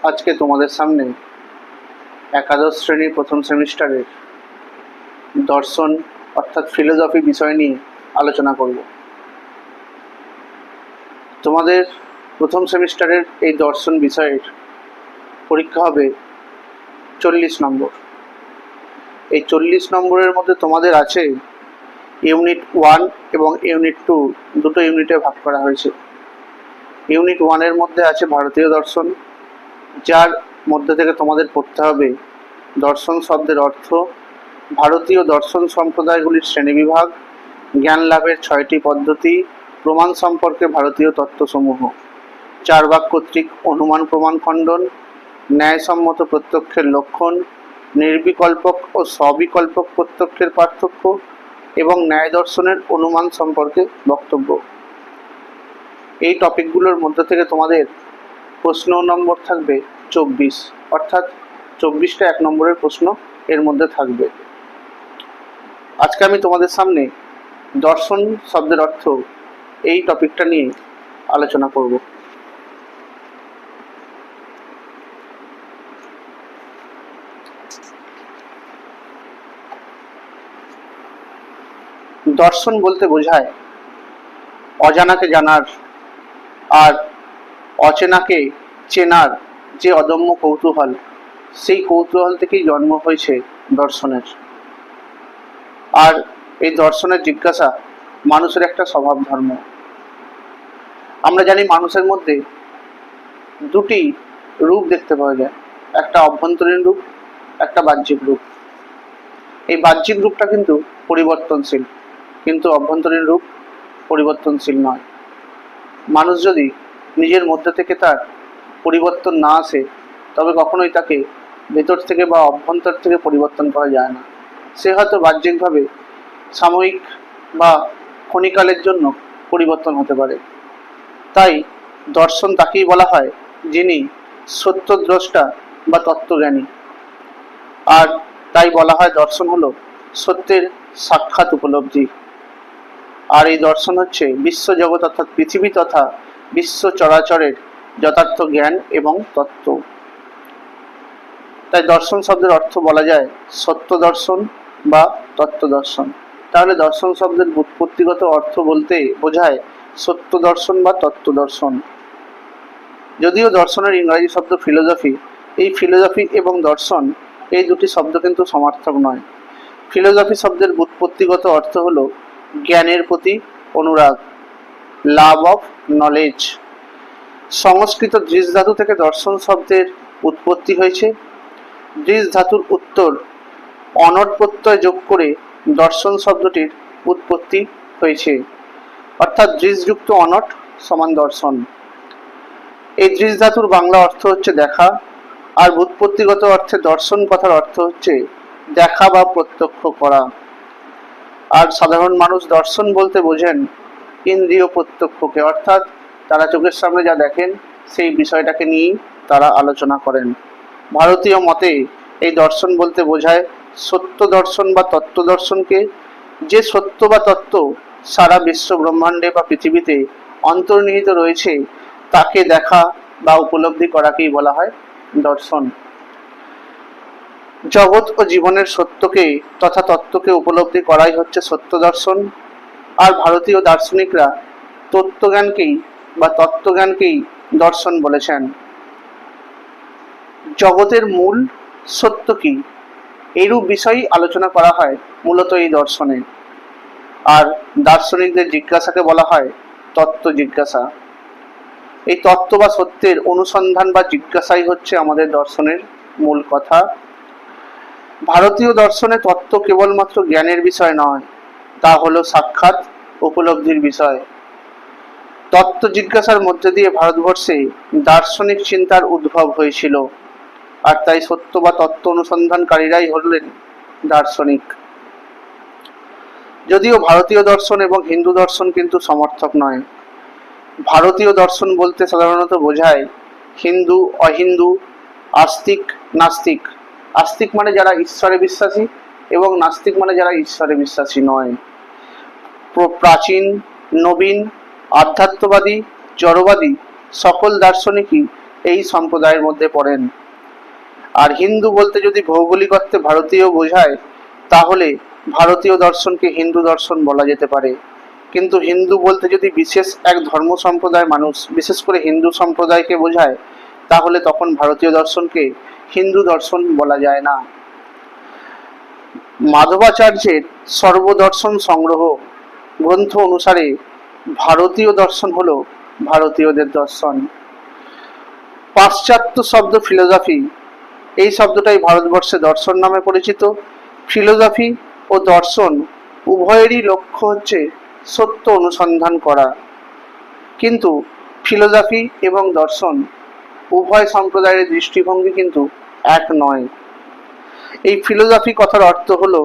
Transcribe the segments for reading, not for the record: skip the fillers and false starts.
আজকে তোমাদের সামনে একাদশ শ্রেণীর প্রথম সেমিস্টারের দর্শন অর্থাৎ ফিলোসফি বিষয় নিয়ে আলোচনা করব। তোমাদের প্রথম সেমিস্টারের এই দর্শন বিষয়ের পরীক্ষা হবে 40 নম্বর। এই 40 নম্বরের মধ্যে তোমাদের আছে ইউনিট 1 এবং ইউনিট 2, দুটো ইউনিটে ভাগ করা হয়েছে। ইউনিট 1-এর মধ্যে আছে ভারতীয় দর্শন, যার মধ্যে থেকে তোমাদের পড়তে হবে দর্শন শব্দের অর্থ, ভারতীয় দর্শন সম্প্রদায়গুলির শ্রেণীবিভাগ, জ্ঞান লাভের 6টি পদ্ধতি, প্রমাণ সম্পর্কে ভারতীয় তত্ত্বসমূহ, চারবাক কর্তৃক অনুমান প্রমাণ খণ্ডন, ন্যায়সম্মত প্রত্যক্ষের লক্ষণ, নির্বিকল্পক ও সবিকল্পক প্রত্যক্ষের পার্থক্য এবং ন্যায় দর্শনের অনুমান সম্পর্কে বক্তব্য। এই টপিকগুলোর মধ্যে থেকে তোমাদের প্রশ্ন নম্বর থাকবে 24, অর্থাৎ 24টা 1 নম্বরের প্রশ্ন এর মধ্যে থাকবে। আজকে আমি তোমাদের সামনে দর্শন শব্দের অর্থ এই টপিকটা নিয়ে আলোচনা করব। দর্শন বলতে বোঝায় অজানাকে জানার আর অচেনাকে চেনার যে অদম্য কৌতূহল, সেই কৌতূহল থেকেই জন্ম হয়েছে দর্শনের। আর এই দর্শনের জিজ্ঞাসা মানুষের একটা স্বভাব ধর্ম। আমরা জানি মানুষের মধ্যে দুটি রূপ দেখতে পাওয়া যায়, একটা অভ্যন্তরীণ রূপ, একটা বাহ্যিক রূপ। এই বাহ্যিক রূপটা কিন্তু পরিবর্তনশীল, কিন্তু অভ্যন্তরীণ রূপ পরিবর্তনশীল নয়। মানুষ যদি নিজের মধ্যে থেকে তার পরিবর্তন না আসে, তবে কখনোই তাকে ভেতর থেকে বা অভ্যন্তর থেকে পরিবর্তন করা যায় না। সে হয়তো বাহ্যিকভাবে সাময়িক বা ক্ষণিকালের জন্য পরিবর্তন হতে পারে। তাই দর্শন তাকেই বলা হয় যিনি সত্যদ্রষ্টা বা তত্ত্বজ্ঞানী। আর তাই বলা হয় দর্শন হলো সত্যের সাক্ষাৎ উপলব্ধি। আর এই দর্শন হচ্ছে বিশ্বজগৎ অর্থাৎ পৃথিবী তথা বিশ্ব চরাচরের যথার্থ জ্ঞান এবং তত্ত্ব। তাই দর্শন শব্দের অর্থ বলা যায় সত্য দর্শন বা তত্ত্ব দর্শন। তাহলে দর্শন শব্দের ব্যুৎপত্তিগত অর্থ বলতে বোঝায় সত্য দর্শন বা তত্ত্ব দর্শন। যদিও দর্শনের ইংরাজি শব্দ ফিলোসফি, এই ফিলোসফি এবং দর্শন এই দুটি শব্দ কিন্তু সমার্থক নয়। ফিলোসফি শব্দের ব্যুৎপত্তিগত অর্থ হলো জ্ঞানের প্রতি অনুরাগ, লাভ অফ নলেজ। সংস্কৃত দৃশ ধাতু থেকে দর্শন শব্দের উৎপত্তি হয়েছে। দৃশ ধাতুর উত্তর অনট প্রত্যয় যোগ করে দর্শন শব্দটির উৎপত্তি হয়েছে, অর্থাৎ দৃশযুক্ত অনট সমান দর্শন। এই দৃশ ধাতুর বাংলা অর্থ হচ্ছে দেখা, আর ব্যুৎপত্তিগত অর্থে দর্শন কথার অর্থ হচ্ছে দেখা বা প্রত্যক্ষ করা। আর সাধারণ মানুষ দর্শন বলতে বোঝেন ইন্দ্রিয় প্রত্যক্ষকে, অর্থাৎ তারা চোখের সামনে যা দেখেন সেই বিষয়টাকে নিয়েই তারা আলোচনা করেন। ভারতীয় মতে এই দর্শন বলতে বোঝায় সত্য দর্শন বা তত্ত্ব দর্শনকে। যে সত্য বা তত্ত্ব সারা বিশ্ব ব্রহ্মাণ্ডে বা পৃথিবীতে অন্তর্নিহিত রয়েছে তাকে দেখা বা উপলব্ধি করাকেই বলা হয় দর্শন। জগৎ ও জীবনের সত্যকে তথা তত্ত্বকে উপলব্ধি করাই হচ্ছে সত্য দর্শন। আর ভারতীয় দার্শনিকরা তত্ত্বজ্ঞানকেই বা তত্ত্বজ্ঞানকেই দর্শন বলেছেন। জগতের মূল সত্য কি, এইরূপ বিষয়ই আলোচনা করা হয় মূলত এই দর্শনে। আর দার্শনিকদের জিজ্ঞাসাকে বলা হয় তত্ত্ব জিজ্ঞাসা। এই তত্ত্ব বা সত্যের অনুসন্ধান বা জিজ্ঞাসাই হচ্ছে আমাদের দর্শনের মূল কথা। ভারতীয় দর্শনে তত্ত্ব কেবলমাত্র জ্ঞানের বিষয় নয়, তা হলো সাক্ষাৎ উপলব্ধির বিষয়। তত্ত্ব জিজ্ঞাসার মধ্যে দিয়ে ভারতবর্ষে দার্শনিক চিন্তার উদ্ভব হয়েছিল, আর তাই সত্য বা তত্ত্ব অনুসন্ধানকারীরাই হলেন দার্শনিক। যদিও ভারতীয় দর্শন এবং হিন্দু দর্শন কিন্তু সমর্থক নয়। ভারতীয় দর্শন বলতে সাধারণত বোঝায় হিন্দু, অহিন্দু, আস্তিক, নাস্তিক। আস্তিক মানে যারা ঈশ্বরে বিশ্বাসী, এবং নাস্তিক মানে যারা ঈশ্বরে বিশ্বাসী নয়। প্রাচীন, নবীন, আধ্যাত্মবাদী, জড়বাদী সকল দার্শনিকই এই সম্প্রদায়ের মধ্যে পড়েন। আর হিন্দু বলতে যদি ভৌগোলিক অর্থে ভারতীয় বোঝায়, তাহলে ভারতীয় দর্শনকে হিন্দু দর্শন বলা যেতে পারে। কিন্তু হিন্দু বলতে যদি বিশেষ এক ধর্ম সম্প্রদায়ের মানুষ, বিশেষ করে হিন্দু সম্প্রদায়কে বোঝায়, তাহলে তখন ভারতীয় দর্শনকে হিন্দু দর্শন বলা যায় না। মাধবাচার্যের সর্বদর্শন সংগ্রহ গ্রন্থ অনুসারে ভারতীয় দর্শন হলো ভারতীয়দের দর্শন। পাশ্চাত্য শব্দ ফিলোসফি, এই শব্দটাই ভারতবর্ষে দর্শন নামে পরিচিত। ফিলোসফি ও দর্শন উভয়েরই লক্ষ্য হচ্ছে সত্য অনুসন্ধান করা, কিন্তু ফিলোসফি এবং দর্শন উভয় সম্প্রদায়ের দৃষ্টিভঙ্গি কিন্তু এক নয়। এই ফিলোসফি কথার অর্থ হলো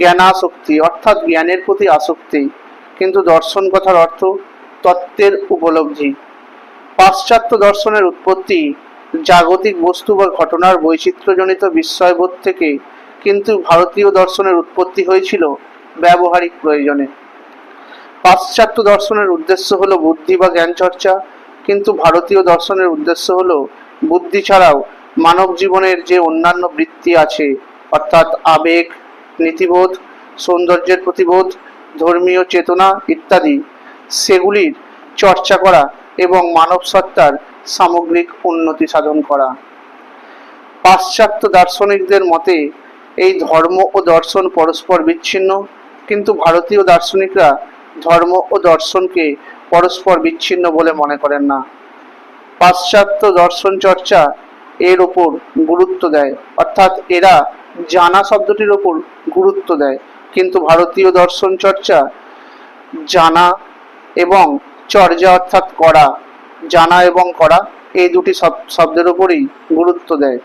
জ্ঞানাসক্তি, অর্থাৎ জ্ঞানের প্রতি আসক্তি, কিন্তু দর্শন কথার অর্থ তত্ত্বের উপলব্ধি। পাশ্চাত্য দর্শনের উৎপত্তি জাগতিক বস্তু বা ঘটনার বৈচিত্র্যজনিত বিস্ময়বোধ থেকে, কিন্তু ভারতীয় দর্শনের উৎপত্তি হয়েছিল ব্যবহারিক প্রয়োজনে। পাশ্চাত্য দর্শনের উদ্দেশ্য হলো বুদ্ধি বা জ্ঞান চর্চা, কিন্তু ভারতীয় দর্শনের উদ্দেশ্য হলো বুদ্ধি ছাড়াও মানব জীবনের যে অন্যান্য বৃত্তি আছে, অর্থাৎ আবেগ, নীতিবোধ, সৌন্দর্যের প্রতিবোধ, ধর্মীয় চেতনা ইত্যাদি, সেগুলির চর্চা করা এবং মানব সত্তার সামগ্রিক উন্নতি সাধন করা। পাশ্চাত্য দার্শনিকদের মতে এই ধর্ম ও দর্শন পরস্পর বিচ্ছিন্ন, কিন্তু ভারতীয় দার্শনিকরা ধর্ম ও দর্শনকে পরস্পর বিচ্ছিন্ন বলে মনে করেন না। পাশ্চাত্য দর্শন চর্চা এর ওপর গুরুত্ব দেয়, অর্থাৎ এরা জানা শব্দটির ওপর গুরুত্ব দেয়, কিন্তু ভারতীয় দর্শন চর্চা জানা এবং চর্যা অর্থাৎ করা, জানা এবং করা এই দুটি শব্দের উপরই গুরুত্ব দেয়।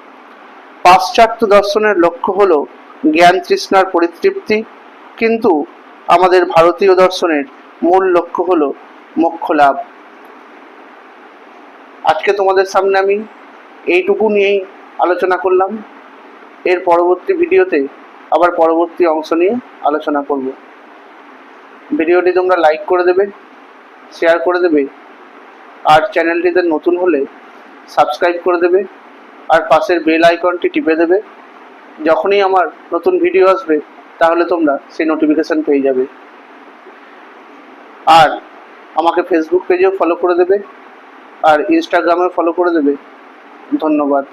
পাশ্চাত্য দর্শনের লক্ষ্য হলো জ্ঞান তৃষ্ণার পরিতৃপ্তি, কিন্তু আমাদের ভারতীয় দর্শনের মূল লক্ষ্য হলো মোক্ষ লাভ। আজকে তোমাদের সামনে আমি এইটুকু নিয়েই আলোচনা করলাম। এর পরবর্তী ভিডিওতে আবার পরবর্তী অংশ নিয়ে আলোচনা করব। ভিডিওটি তোমরা লাইক করে দেবে, শেয়ার করে দেবে, আর চ্যানেলটিতে নতুন হলে সাবস্ক্রাইব করে দেবে, আর পাশের বেল আইকনটি টিপে দেবে। যখনই আমার নতুন ভিডিও আসবে তাহলে তোমরা সেই নোটিফিকেশন পেয়ে যাবে। আর আমাকে ফেসবুক পেজেও ফলো করে দেবে, আর ইনস্টাগ্রামেও ফলো করে দেবে। ধন্যবাদ।